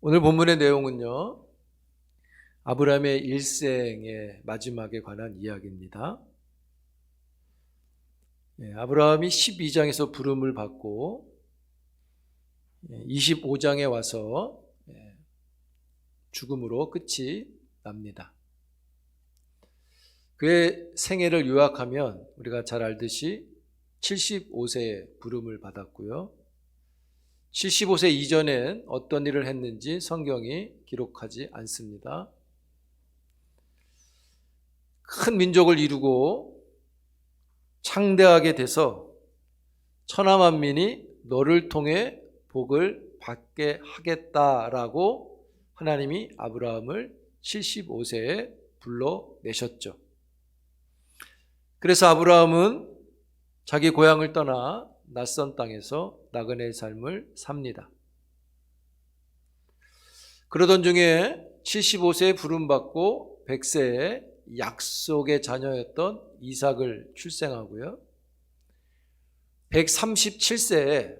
오늘 본문의 내용은요, 아브라함의 일생의 마지막에 관한 이야기입니다. 아브라함이 12장에서 부름을 받고 25장에 와서 죽음으로 끝이 납니다. 그의 생애를 요약하면 우리가 잘 알듯이 75세에 부름을 받았고요. 75세 이전엔 어떤 일을 했는지 성경이 기록하지 않습니다. 큰 민족을 이루고 창대하게 돼서 천하만민이 너를 통해 복을 받게 하겠다라고 하나님이 아브라함을 75세에 불러내셨죠. 그래서 아브라함은 자기 고향을 떠나 낯선 땅에서 나그네의 삶을 삽니다. 그러던 중에 75세에 부름받고 100세에 약속의 자녀였던 이삭을 출생하고요. 137세에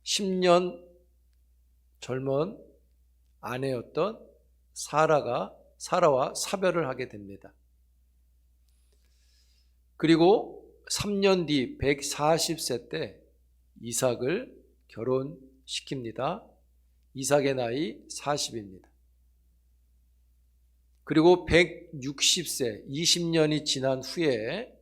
10년 젊은 아내였던 사라와 사별을 하게 됩니다. 그리고 3년 뒤 140세 때 이삭을 결혼시킵니다. 이삭의 나이 40입니다. 그리고 160세, 20년이 지난 후에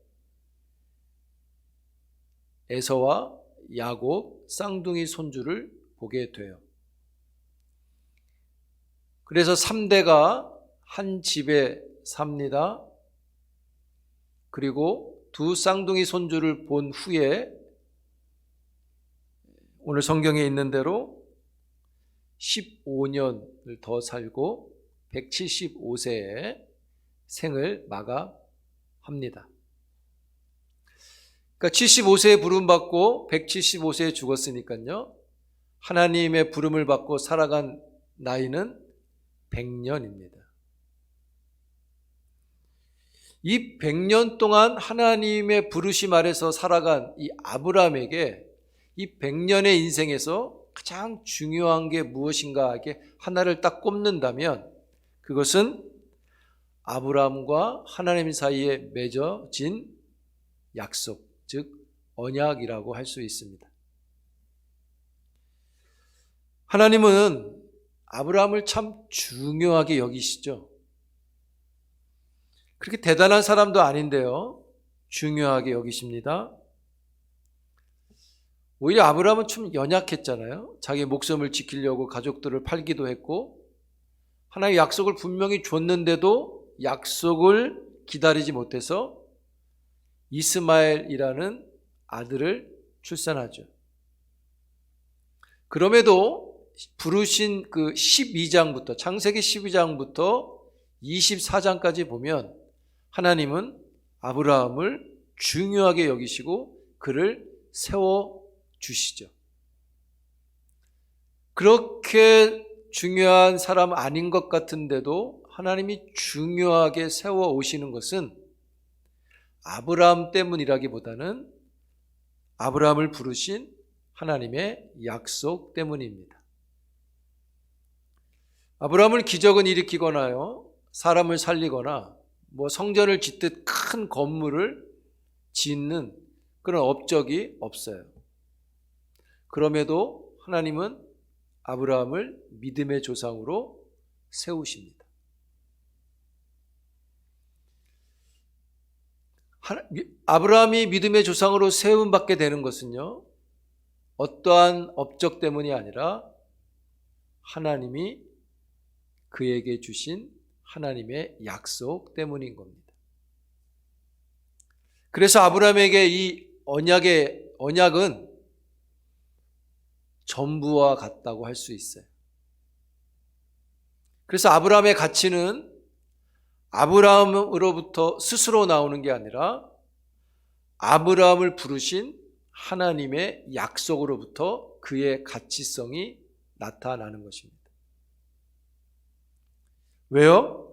에서와 야곱 쌍둥이 손주를 보게 돼요. 그래서 3대가 한 집에 삽니다. 그리고 두 쌍둥이 손주를 본 후에 오늘 성경에 있는 대로 15년을 더 살고 175세에 생을 마감합니다. 그러니까 75세에 부름받고 175세에 죽었으니까요. 하나님의 부름을 받고 살아간 나이는 100년입니다. 이 100년 동안 하나님의 부르심 아래서 살아간 이 아브라함에게 이 100년의 인생에서 가장 중요한 게 무엇인가 이게 하나를 딱 꼽는다면 그것은 아브라함과 하나님 사이에 맺어진 약속, 즉 언약이라고 할 수 있습니다. 하나님은 아브라함을 참 중요하게 여기시죠. 그렇게 대단한 사람도 아닌데요. 중요하게 여기십니다. 오히려 아브라함은 좀 연약했잖아요. 자기 목숨을 지키려고 가족들을 팔기도 했고 하나님의 약속을 분명히 줬는데도 약속을 기다리지 못해서 이스마엘이라는 아들을 출산하죠. 그럼에도 부르신 그 12장부터 창세기 12장부터 24장까지 보면 하나님은 아브라함을 중요하게 여기시고 그를 세워주시죠. 그렇게 중요한 사람 아닌 것 같은데도 하나님이 중요하게 세워오시는 것은 아브라함 때문이라기보다는 아브라함을 부르신 하나님의 약속 때문입니다. 아브라함을 기적은 일으키거나요, 사람을 살리거나 성전을 짓듯 큰 건물을 짓는 그런 업적이 없어요. 그럼에도 하나님은 아브라함을 믿음의 조상으로 세우십니다. 아브라함이 믿음의 조상으로 세움받게 되는 것은요, 어떠한 업적 때문이 아니라 하나님이 그에게 주신 하나님의 약속 때문인 겁니다. 그래서 아브라함에게 이 언약은 전부와 같다고 할 수 있어요. 그래서 아브라함의 가치는 아브라함으로부터 스스로 나오는 게 아니라 아브라함을 부르신 하나님의 약속으로부터 그의 가치성이 나타나는 것입니다. 왜요?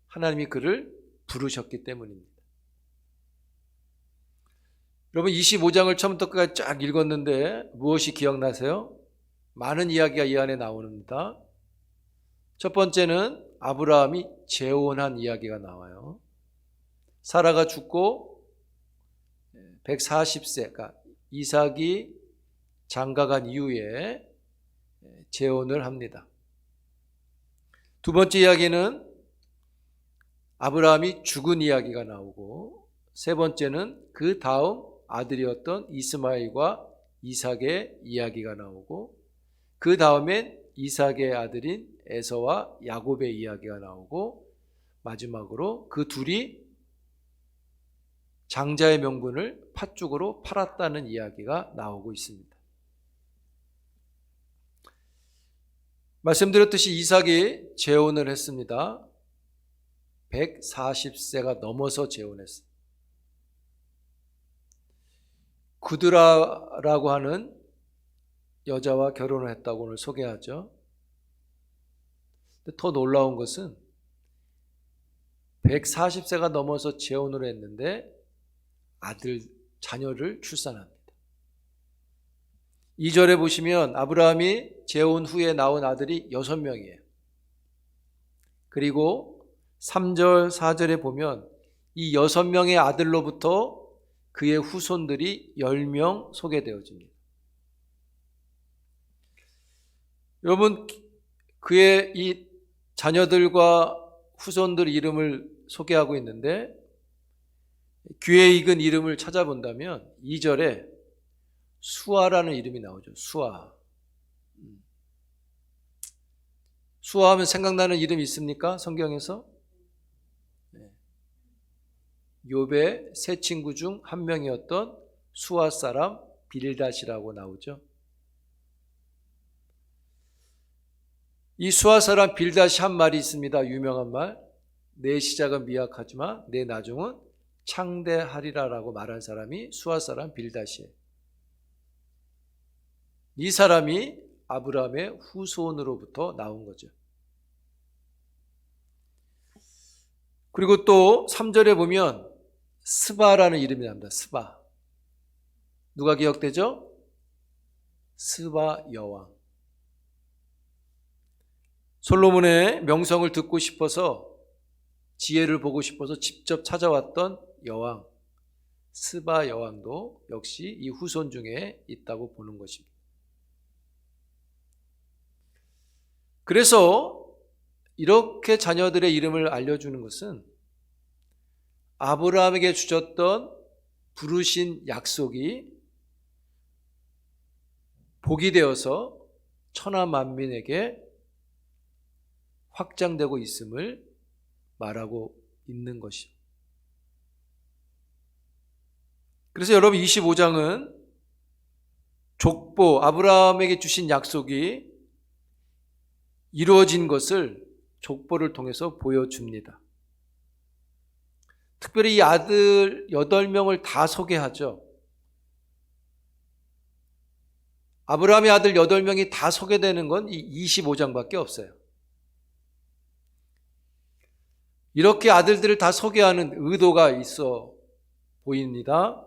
하나님이 그를 부르셨기 때문입니다. 여러분 25장을 처음부터 끝까지 쫙 읽었는데 무엇이 기억나세요? 많은 이야기가 이 안에 나옵니다. 첫 번째는 아브라함이 재혼한 이야기가 나와요. 사라가 죽고 140세, 그러니까 이삭이 장가간 이후에 재혼을 합니다. 두 번째 이야기는 아브라함이 죽은 이야기가 나오고, 세 번째는 그 다음 아들이었던 이스마엘과 이삭의 이야기가 나오고, 그 다음엔 이삭의 아들인 에서와 야곱의 이야기가 나오고, 마지막으로 그 둘이 장자의 명분을 팥죽으로 팔았다는 이야기가 나오고 있습니다. 말씀드렸듯이 이삭이 재혼을 했습니다. 140세가 넘어서 재혼했어요. 구드라라고 하는 여자와 결혼을 했다고 오늘 소개하죠. 더 놀라운 것은 140세가 넘어서 재혼을 했는데 자녀를 출산합니다. 2절에 보시면 아브라함이 재혼 후에 낳은 아들이 6명이에요. 그리고 3절, 4절에 보면 이 6명의 아들로부터 그의 후손들이 10명 소개되어집니다. 여러분, 그의 이 자녀들과 후손들 이름을 소개하고 있는데, 귀에 익은 이름을 찾아본다면 2절에 수아라는 이름이 나오죠. 수아. 수아하면 생각나는 이름 있습니까? 성경에서? 욥의 세 친구 중 한 명이었던 수아 사람 빌닷이라고 나오죠. 이 수아 사람 빌닷이 한 말이 있습니다. 유명한 말. 내 시작은 미약하지만 내 나중은 창대하리라라고 말한 사람이 수아 사람 빌닷이에요. 이 사람이 아브라함의 후손으로부터 나온 거죠. 그리고 또 3절에 보면 스바라는 이름이 나옵니다. 스바. 누가 기억되죠? 스바 여왕. 솔로몬의 명성을 듣고 싶어서, 지혜를 보고 싶어서 직접 찾아왔던 여왕, 스바 여왕도 역시 이 후손 중에 있다고 보는 것입니다. 그래서 이렇게 자녀들의 이름을 알려주는 것은 아브라함에게 주셨던 부르신 약속이 복이 되어서 천하 만민에게 확장되고 있음을 말하고 있는 것이죠. 그래서 여러분, 25장은 족보, 아브라함에게 주신 약속이 이루어진 것을 족보를 통해서 보여줍니다. 특별히 이 아들 8명을 다 소개하죠. 아브라함의 아들 8명이 다 소개되는 건 이 25장밖에 없어요. 이렇게 아들들을 다 소개하는 의도가 있어 보입니다.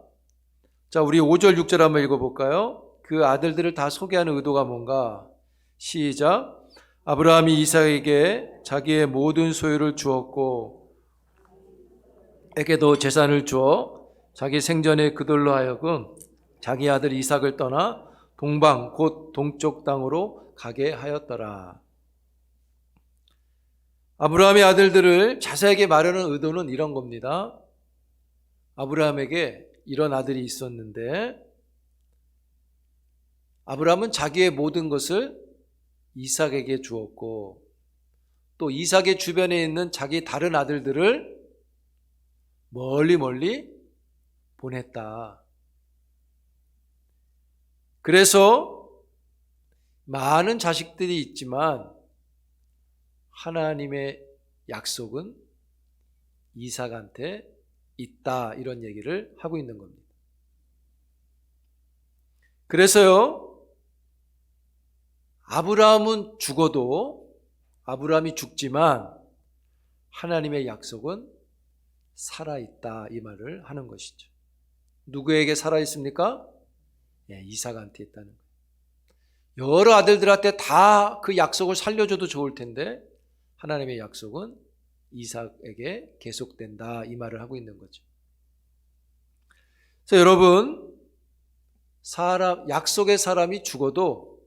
자, 우리 5절, 6절 한번 읽어볼까요? 그 아들들을 다 소개하는 의도가 뭔가? 시작. 아브라함이 이삭에게 자기의 모든 소유를 주었고 에게도 재산을 주어 자기 생전에 그들로 하여금 자기 아들 이삭을 떠나 동방 곧 동쪽 땅으로 가게 하였더라. 아브라함의 아들들을 자세하게 말하는 의도는 이런 겁니다. 아브라함에게 이런 아들이 있었는데 아브라함은 자기의 모든 것을 이삭에게 주었고 또 이삭의 주변에 있는 자기 다른 아들들을 멀리 보냈다. 그래서 많은 자식들이 있지만 하나님의 약속은 이삭한테 있다, 이런 얘기를 하고 있는 겁니다. 그래서요, 아브라함은 죽어도, 아브라함이 죽지만 하나님의 약속은 살아있다, 이 말을 하는 것이죠. 누구에게 살아있습니까? 예, 이삭한테 있다는 거예요. 여러 아들들한테 다 그 약속을 살려줘도 좋을 텐데 하나님의 약속은 이삭에게 계속된다, 이 말을 하고 있는 거죠. 그래서 여러분, 약속의 사람이 죽어도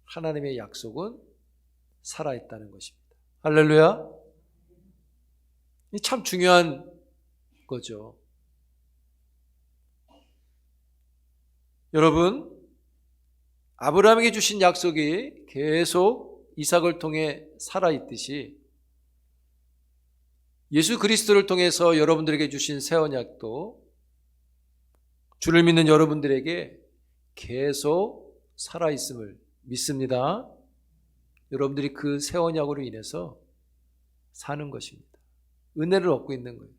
하나님의 약속은 살아있다는 것입니다. 할렐루야. 이 참 중요한 거죠. 여러분, 아브라함에게 주신 약속이 계속 이삭을 통해 살아있듯이 예수 그리스도를 통해서 여러분들에게 주신 새 언약도 주를 믿는 여러분들에게 계속 살아있음을 믿습니다. 여러분들이 그 새 언약으로 인해서 사는 것입니다. 은혜를 얻고 있는 거예요.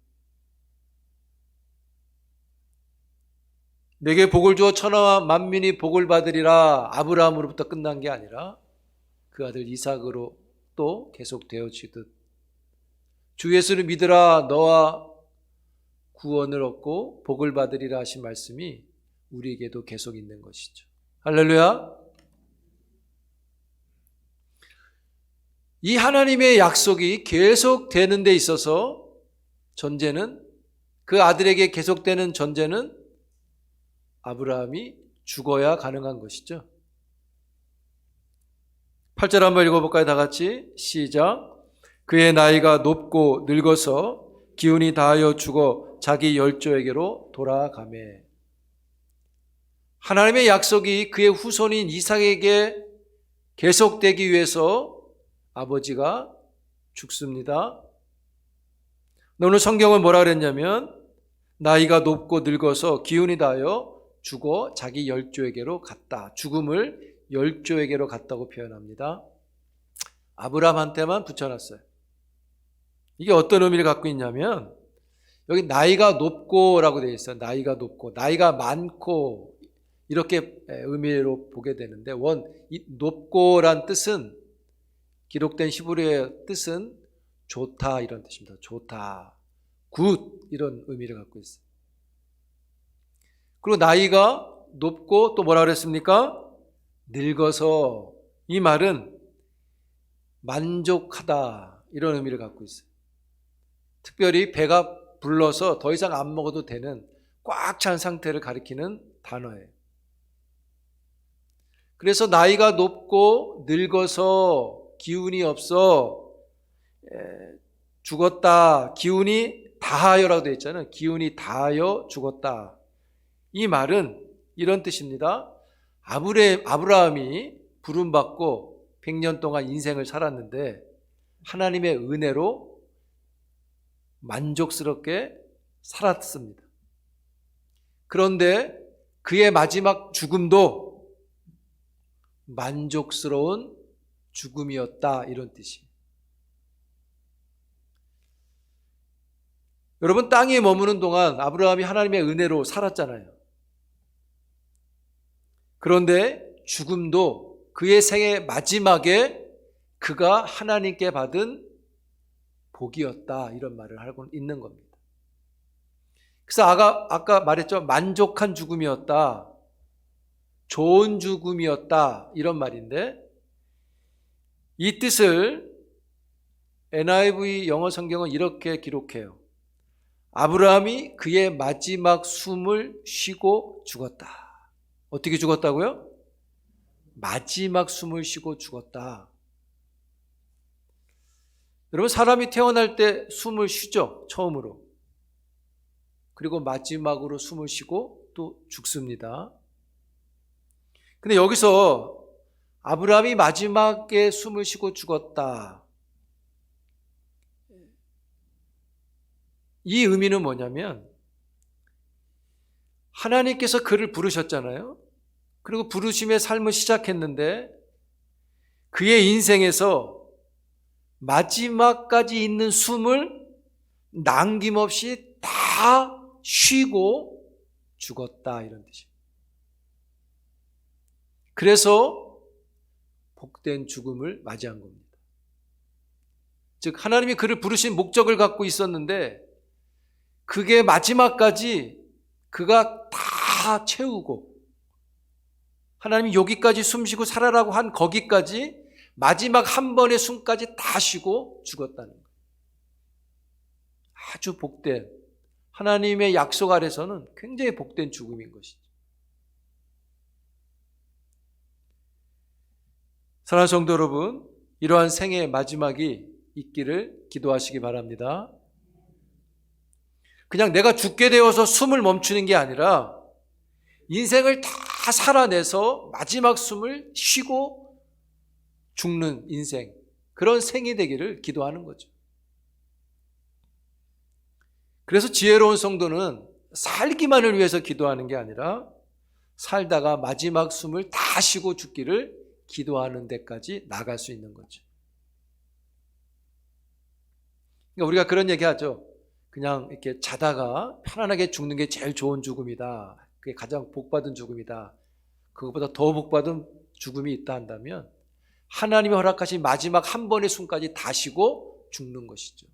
내게 복을 주어 천하와 만민이 복을 받으리라 아브라함으로부터 끝난 게 아니라 그 아들 이삭으로 또 계속 되어지듯 주 예수를 믿으라 너와 구원을 얻고 복을 받으리라 하신 말씀이 우리에게도 계속 있는 것이죠. 할렐루야. 이 하나님의 약속이 계속 되는 데 있어서 전제는, 그 아들에게 계속되는 전제는 아브라함이 죽어야 가능한 것이죠. 8절 한번 읽어볼까요? 다 같이 시작. 그의 나이가 높고 늙어서 기운이 다하여 죽어 자기 열조에게로 돌아가매. 하나님의 약속이 그의 후손인 이삭에게 계속되기 위해서 아버지가 죽습니다. 오늘 성경은 뭐라 그랬냐면 나이가 높고 늙어서 기운이 다하여 죽어 자기 열조에게로 갔다. 죽음을 열조에게로 갔다고 표현합니다. 아브라함한테만 붙여놨어요. 이게 어떤 의미를 갖고 있냐면 여기 나이가 높고 라고 되어 있어요. 나이가 높고, 나이가 많고 이렇게 의미로 보게 되는데 이 높고란 뜻은, 기록된 히브리어의 뜻은 좋다 이런 뜻입니다. 좋다, 굿 이런 의미를 갖고 있어요. 그리고 나이가 높고 또 뭐라 그랬습니까? 늙어서, 이 말은 만족하다 이런 의미를 갖고 있어요. 특별히 배가 불러서 더 이상 안 먹어도 되는 꽉 찬 상태를 가리키는 단어예요. 그래서 나이가 높고 늙어서 기운이 없어 죽었다, 기운이 다하여라고 되어 있잖아요. 기운이 다하여 죽었다. 이 말은 이런 뜻입니다. 아브라함이 부름받고 100년 동안 인생을 살았는데 하나님의 은혜로 만족스럽게 살았습니다. 그런데 그의 마지막 죽음도 만족스러운 죽음이었다 이런 뜻이에요. 여러분, 땅에 머무는 동안 아브라함이 하나님의 은혜로 살았잖아요. 그런데 죽음도 그의 생의 마지막에 그가 하나님께 받은 복이었다 이런 말을 하고 있는 겁니다. 그래서 아까 말했죠. 만족한 죽음이었다, 좋은 죽음이었다 이런 말인데, 이 뜻을 NIV 영어 성경은 이렇게 기록해요. 아브라함이 그의 마지막 숨을 쉬고 죽었다. 어떻게 죽었다고요? 마지막 숨을 쉬고 죽었다. 여러분, 사람이 태어날 때 숨을 쉬죠, 처음으로. 그리고 마지막으로 숨을 쉬고 또 죽습니다. 근데 여기서 아브라함이 마지막에 숨을 쉬고 죽었다, 이 의미는 뭐냐면 하나님께서 그를 부르셨잖아요. 그리고 부르심의 삶을 시작했는데 그의 인생에서 마지막까지 있는 숨을 남김없이 다 쉬고 죽었다 이런 뜻이에요. 그래서 복된 죽음을 맞이한 겁니다. 즉 하나님이 그를 부르신 목적을 갖고 있었는데 그게 마지막까지 그가 다 채우고 하나님이 여기까지 숨쉬고 살아라고 한 거기까지 마지막 한 번의 숨까지 다 쉬고 죽었다는 거예요. 아주 복된, 하나님의 약속 아래서는 굉장히 복된 죽음인 것이죠. 사랑하는 성도 여러분, 이러한 생의 마지막이 있기를 기도하시기 바랍니다. 그냥 내가 죽게 되어서 숨을 멈추는 게 아니라 인생을 다 살아내서 마지막 숨을 쉬고 죽는 인생, 그런 생이 되기를 기도하는 거죠. 그래서 지혜로운 성도는 살기만을 위해서 기도하는 게 아니라 살다가 마지막 숨을 다 쉬고 죽기를 기도하는 데까지 나갈 수 있는 거죠. 그러니까 우리가 그런 얘기 하죠. 그냥 이렇게 자다가 편안하게 죽는 게 제일 좋은 죽음이다. 그게 가장 복받은 죽음이다. 그것보다 더 복받은 죽음이 있다 한다면 하나님이 허락하신 마지막 한 번의 숨까지 다 쉬고 죽는 것이죠.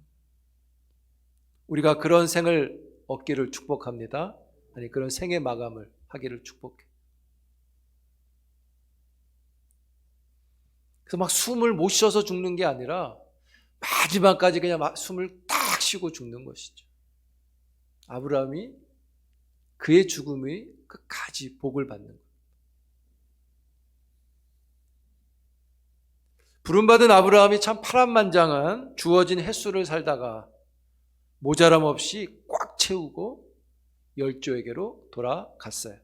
우리가 그런 생을 얻기를 축복합니다. 아니, 그런 생의 마감을 하기를 축복해요. 그래서 막 숨을 못 쉬어서 죽는 게 아니라 마지막까지 그냥 숨을 딱 쉬고 죽는 것이죠. 아브라함이 그의 죽음이 끝까지 복을 받는 거예요. 부름받은 아브라함이 참 파란만장한 주어진 횟수를 살다가 모자람 없이 꽉 채우고 열조에게로 돌아갔어요.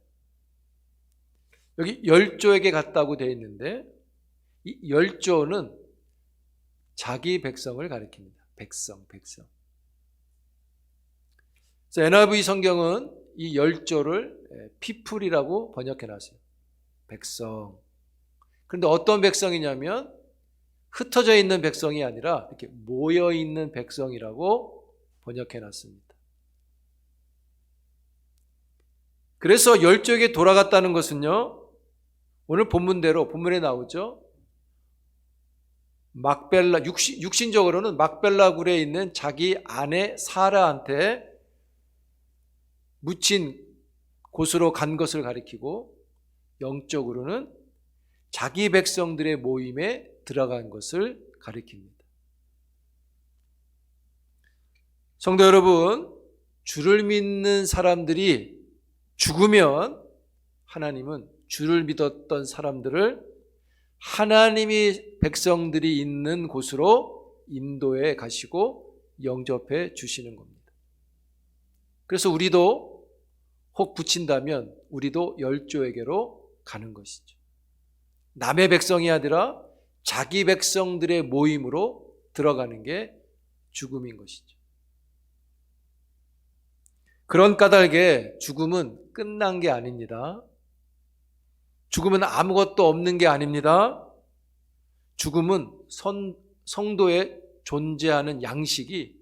여기 열조에게 갔다고 되어 있는데 이 열조는 자기 백성을 가리킵니다. 백성. 그래서 NIV 성경은 이 열조를 피플이라고 번역해놨어요. 백성. 그런데 어떤 백성이냐면 흩어져 있는 백성이 아니라 이렇게 모여 있는 백성이라고 번역해놨습니다. 그래서 열조에게 돌아갔다는 것은요, 오늘 본문대로 본문에 나오죠. 막벨라, 육신적으로는 막벨라 굴에 있는 자기 아내 사라한테 묻힌 곳으로 간 것을 가리키고, 영적으로는 자기 백성들의 모임에 들어간 것을 가리킵니다. 성도 여러분, 주를 믿는 사람들이 죽으면 하나님은 주를 믿었던 사람들을 하나님이 백성들이 있는 곳으로 인도해 가시고 영접해 주시는 겁니다. 그래서 우리도 혹 붙인다면 우리도 열조에게로 가는 것이죠. 남의 백성이 아니라 자기 백성들의 모임으로 들어가는 게 죽음인 것이죠. 그런 까닭에 죽음은 끝난 게 아닙니다. 죽음은 아무것도 없는 게 아닙니다. 죽음은 성도의 존재하는 양식이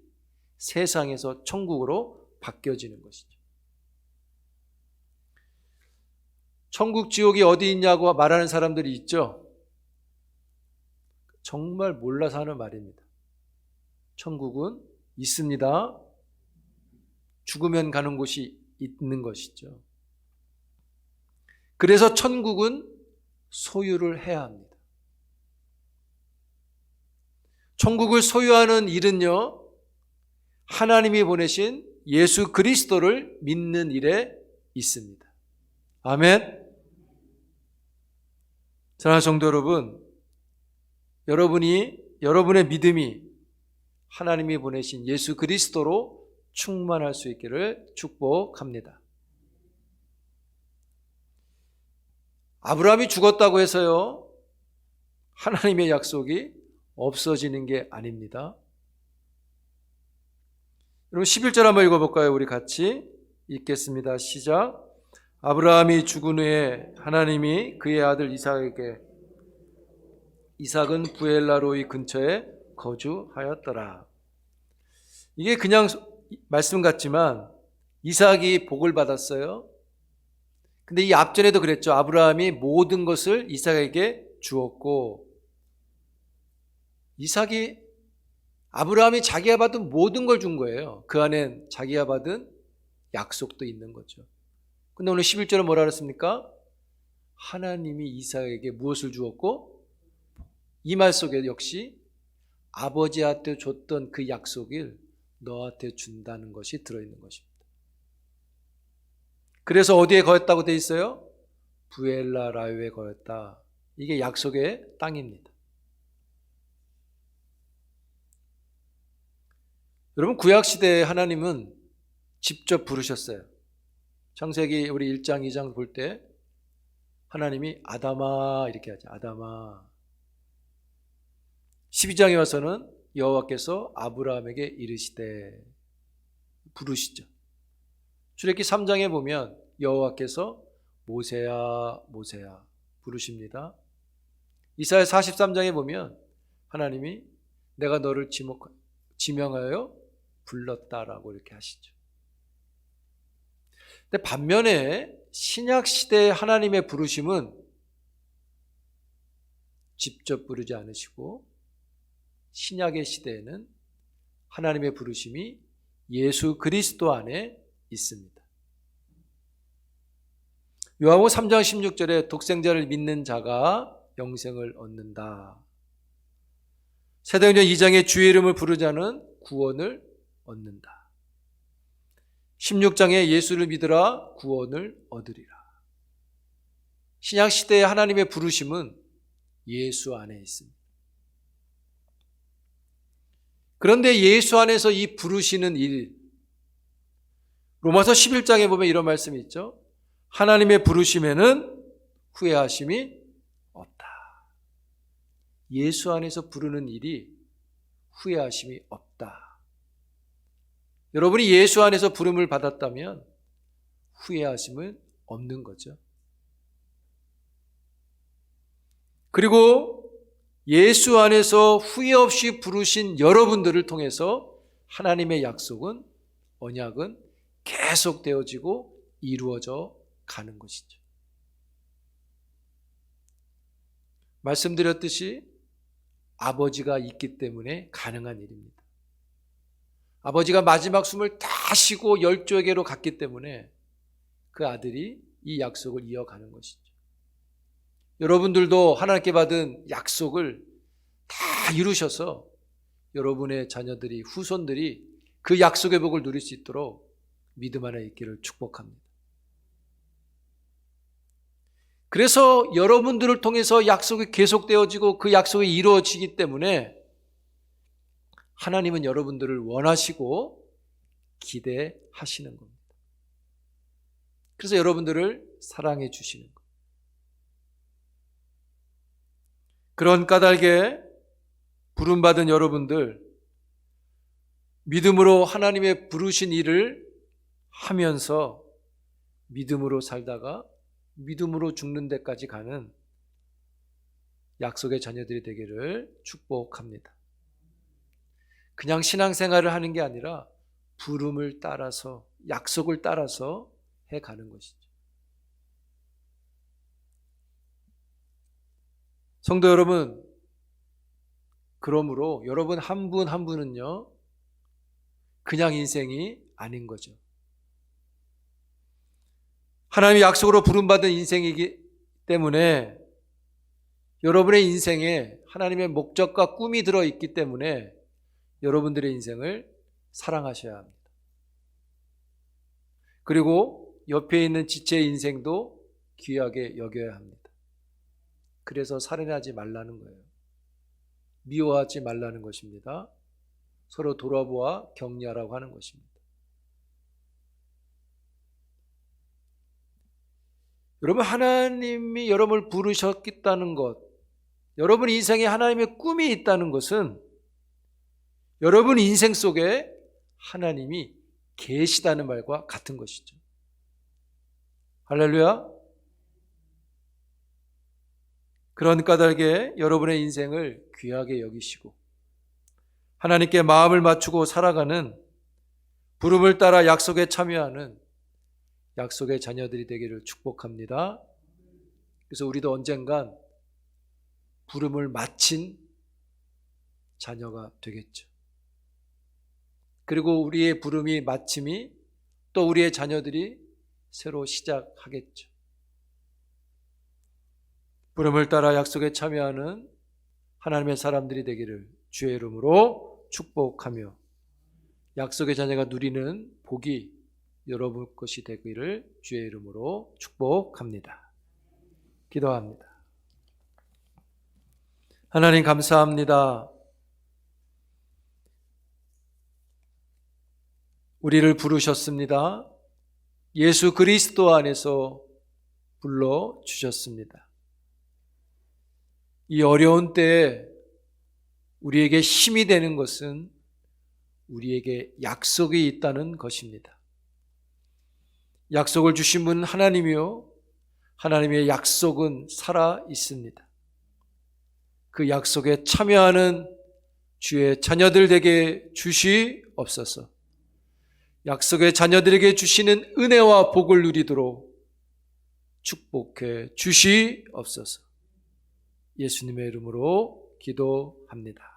세상에서 천국으로 바뀌어지는 것이죠. 천국, 지옥이 어디 있냐고 말하는 사람들이 있죠. 정말 몰라서 하는 말입니다. 천국은 있습니다. 죽으면 가는 곳이 있는 것이죠. 그래서 천국은 소유를 해야 합니다. 천국을 소유하는 일은요, 하나님이 보내신 예수 그리스도를 믿는 일에 있습니다. 아멘. 사랑하는 성도 여러분, 여러분의 믿음이 하나님이 보내신 예수 그리스도로 충만할 수 있기를 축복합니다. 아브라함이 죽었다고 해서요, 하나님의 약속이 없어지는 게 아닙니다. 여러분 11절 한번 읽어볼까요? 우리 같이 읽겠습니다. 시작. 아브라함이 죽은 후에 하나님이 그의 아들 이삭은 부엘라로이 근처에 거주하였더라. 이게 그냥 말씀 같지만 이삭이 복을 받았어요. 근데 이 앞전에도 그랬죠. 아브라함이 모든 것을 이삭에게 주었고, 아브라함이 자기가 받은 모든 걸 준 거예요. 그 안엔 자기가 받은 약속도 있는 거죠. 근데 오늘 11절은 뭐라 그랬습니까? 하나님이 이삭에게 무엇을 주었고 이 말 속에 역시 아버지한테 줬던 그 약속을 너한테 준다는 것이 들어있는 것입니다. 그래서 어디에 거했다고 돼 있어요? 부엘라 라요에 거했다. 이게 약속의 땅입니다. 여러분, 구약시대에 하나님은 직접 부르셨어요. 창세기 우리 1장 2장 볼 때 하나님이 아담아 이렇게 하죠. 아담아. 12장에 와서는 여호와께서 아브라함에게 이르시되 부르시죠. 출애굽기 3장에 보면 여호와께서 모세야 모세야 부르십니다. 이사야 43장에 보면 하나님이 내가 너를 지명하여 불렀다라고 이렇게 하시죠. 근데 반면에 신약 시대의 하나님의 부르심은 직접 부르지 않으시고 신약의 시대에는 하나님의 부르심이 예수 그리스도 안에 있습니다. 요한복음 3장 16절에 독생자를 믿는 자가 영생을 얻는다. 사도행전 2장에 주의 이름을 부르자는 구원을 얻는다. 16장에 예수를 믿으라 구원을 얻으리라. 신약 시대의 하나님의 부르심은 예수 안에 있습니다. 그런데 예수 안에서 이 부르시는 일, 로마서 11장에 보면 이런 말씀이 있죠. 하나님의 부르심에는 후회하심이 없다. 예수 안에서 부르는 일이 후회하심이 없다. 여러분이 예수 안에서 부름을 받았다면 후회하심은 없는 거죠. 그리고 예수 안에서 후회 없이 부르신 여러분들을 통해서 하나님의 약속은, 언약은 계속되어지고 이루어져 가는 것이죠. 말씀드렸듯이 아버지가 있기 때문에 가능한 일입니다. 아버지가 마지막 숨을 다 쉬고 열조에게로 갔기 때문에 그 아들이 이 약속을 이어가는 것이죠. 여러분들도 하나님께 받은 약속을 다 이루셔서 여러분의 자녀들이, 후손들이 그 약속의 복을 누릴 수 있도록 믿음 안에 있기를 축복합니다. 그래서 여러분들을 통해서 약속이 계속되어지고 그 약속이 이루어지기 때문에 하나님은 여러분들을 원하시고 기대하시는 겁니다. 그래서 여러분들을 사랑해 주시는 겁니다. 그런 까닭에 부름받은 여러분들, 믿음으로 하나님의 부르신 일을 하면서 믿음으로 살다가 믿음으로 죽는 데까지 가는 약속의 자녀들이 되기를 축복합니다. 그냥 신앙생활을 하는 게 아니라 부름을 따라서, 약속을 따라서 해가는 것이죠. 성도 여러분, 그러므로 여러분 한 분 한 분은요, 그냥 인생이 아닌 거죠. 하나님의 약속으로 부름받은 인생이기 때문에 여러분의 인생에 하나님의 목적과 꿈이 들어있기 때문에 여러분들의 인생을 사랑하셔야 합니다. 그리고 옆에 있는 지체의 인생도 귀하게 여겨야 합니다. 그래서 살인하지 말라는 거예요. 미워하지 말라는 것입니다. 서로 돌아보아 격려하라고 하는 것입니다. 여러분, 하나님이 여러분을 부르셨다는 것, 여러분 인생에 하나님의 꿈이 있다는 것은 여러분 인생 속에 하나님이 계시다는 말과 같은 것이죠. 할렐루야. 그런 까닭에 여러분의 인생을 귀하게 여기시고 하나님께 마음을 맞추고 살아가는, 부름을 따라 약속에 참여하는 약속의 자녀들이 되기를 축복합니다. 그래서 우리도 언젠간 부름을 마친 자녀가 되겠죠. 그리고 우리의 부름이 마침이 또 우리의 자녀들이 새로 시작하겠죠. 부름을 따라 약속에 참여하는 하나님의 사람들이 되기를 주의 이름으로 축복하며 약속의 자녀가 누리는 복이 여러분 것이 되기를 주의 이름으로 축복합니다. 기도합니다. 하나님 감사합니다. 우리를 부르셨습니다. 예수 그리스도 안에서 불러주셨습니다. 이 어려운 때에 우리에게 힘이 되는 것은 우리에게 약속이 있다는 것입니다. 약속을 주신 분은 하나님이요, 하나님의 약속은 살아 있습니다. 그 약속에 참여하는 주의 자녀들 되게 주시옵소서. 약속의 자녀들에게 주시는 은혜와 복을 누리도록 축복해 주시옵소서. 예수님의 이름으로 기도합니다.